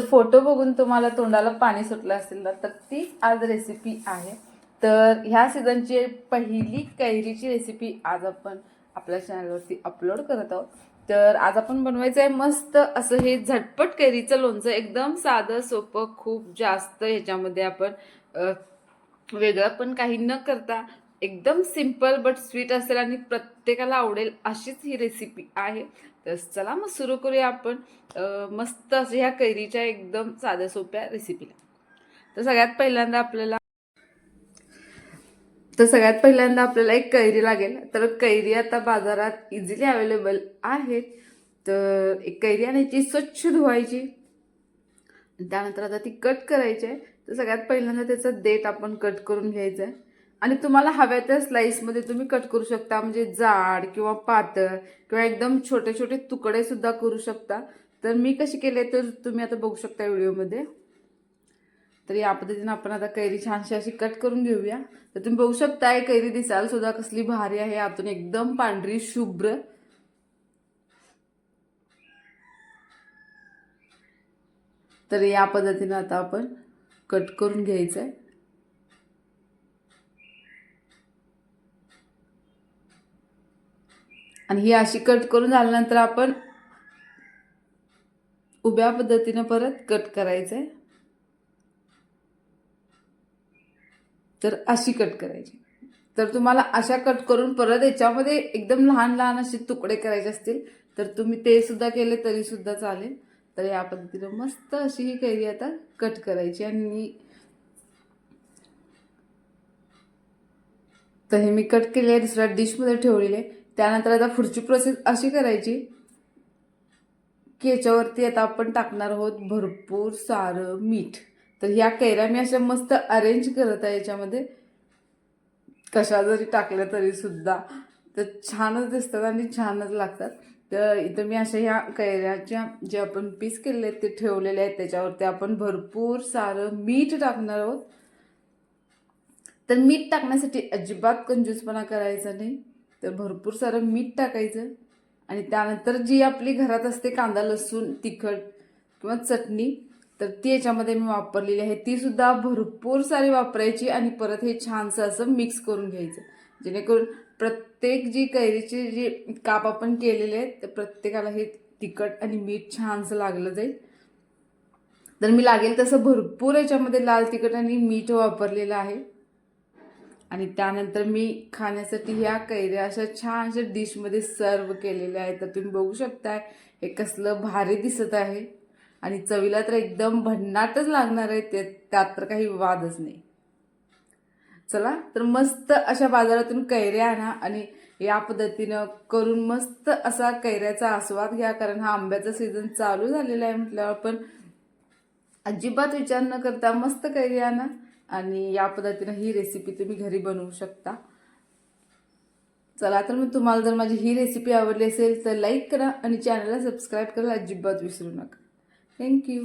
तर फोटो बघून तुम्हाला तोंडाला पाणी सुटलं असेल ना, तर ती आज रेसिपी आहे. तर ह्या सीझनची पहिली कैरीची रेसिपी आज आपण आपल्या चॅनलवरती अपलोड करत आहोत. तर आज आपण बनवायचं आहे मस्त असं हे झटपट कैरीचं लोणचं. एकदम साधं सोपं, खूप जास्त ह्याच्यामध्ये आपण वेगळं पण काही न करता एकदम सिंपल बट स्वीट असेल आणि प्रत्येकाला आवडेल अशीच ही रेसिपी आहे. तर चला मग सुरू करूया आपण मस्त असं ह्या कैरीच्या एकदम साध्या सोप्या रेसिपीला. तर सगळ्यात पहिल्यांदा आपल्याला एक कैरी लागेल. तर कैरी आता बाजारात इझिली अवेलेबल आहेत. तर एक कैरी आणायची, स्वच्छ धुवायची, त्यानंतर आता ती कट करायची आहे. तर सगळ्यात पहिल्यांदा त्याचा देठ आपण कट करून घ्यायचा आहे आणि तुम्हाला हव्या त्या स्लाइसमध्ये तुम्ही कट करू शकता. म्हणजे जाड किंवा पातळ किंवा एकदम छोटे छोटे तुकडे सुद्धा करू शकता. तर मी कशी केले तर तुम्ही आता बघू शकता व्हिडिओमध्ये. तर या पद्धतीने आपण आता कैरी छानशी अशी कट करून घेऊया. तर तुम्ही बघू शकता कैरी दिसायला सुद्धा कसली भारी आहे, आतून एकदम पांढरी शुभ्र. तर या पद्धतीने आता आपण कट करून घ्यायचं आहे. आणि ही अशी कट करून झाल्यानंतर आपण उभ्या पद्धतीने परत कट करायचं आहे. तर अशी कट करायची. तर तुम्हाला अशा कट करून परत याच्यामध्ये एकदम लहान लहान असे तुकडे करायचे असतील तर तुम्ही ते सुद्धा केले तरी सुद्धा चालेल. तर या पद्धतीने मस्त अशी ही कैरी आता कट करायची. आणि तर हे मी कट केले आहे, दुसऱ्या डिशमध्ये ठेवलेले. त्यानंतर आता पुढची प्रोसेस अशी करायची की याच्यावरती आता आपण टाकणार आहोत भरपूर सारं मीठ. तर ह्या कैऱ्या मी अशा मस्त अरेंज करत आहे याच्यामध्ये. कशा जरी टाकल्या तरी सुद्धा तर छानच दिसतात आणि छानच लागतात. तर इथं मी अशा ह्या कैऱ्याच्या जे आपण पीस केलेले आहेत ते ठेवलेले आहेत. त्याच्यावरती आपण भरपूर सारं मीठ टाकणार आहोत. तर मीठ टाकण्यासाठी अजिबात कंजूसपणा करायचा नाही. तर भरपूर सारं मीठ टाकायचं आणि त्यानंतर जी आपली घरात असते कांदा लसूण तिखट किंवा चटणी, तर ती याच्यामध्ये मी वापरलेली आहे. ती सुद्धा भरपूर सारी वापरायची आणि परत हे छानसं असं मिक्स करून घ्यायचं, जेणेकरून प्रत्येक जी कैरीची जी काप आपण केलेले आहेत तर प्रत्येकाला हे तिखट आणि मीठ छानसं लागलं जाईल. तर मी लागेल तसं भरपूर याच्यामध्ये लाल तिखट आणि मीठ वापरलेलं आहे. आणि त्यानंतर मी खाण्यासाठी ह्या कैऱ्या अशा छानशा डिशमध्ये सर्व केलेल्या आहेत. तर तुम्ही बघू शकताय हे कसलं भारी दिसत आहे आणि चवीला तर एकदम भन्नाटच लागणार आहे. त्यात तर काही वादच नाही. चला तर मस्त अशा बाजारातून कैऱ्या आणा आणि या पद्धतीनं करून मस्त असा कैऱ्याचा आस्वाद घ्या. कारण हा आंब्याचा सीझन चालू झालेला आहे म्हटल्यावर आपण अजिबात विचार न करता मस्त कैरी आणा आणि या पद्धतीने ही रेसिपी तुम्ही घरी बनवू शकता. चला तर मग तुम्हाला जर माझी ही रेसिपी आवडली असेल तर लाईक करा आणि चॅनलला सबस्क्राईब करायला अजिबात विसरू नका. थँक्यू.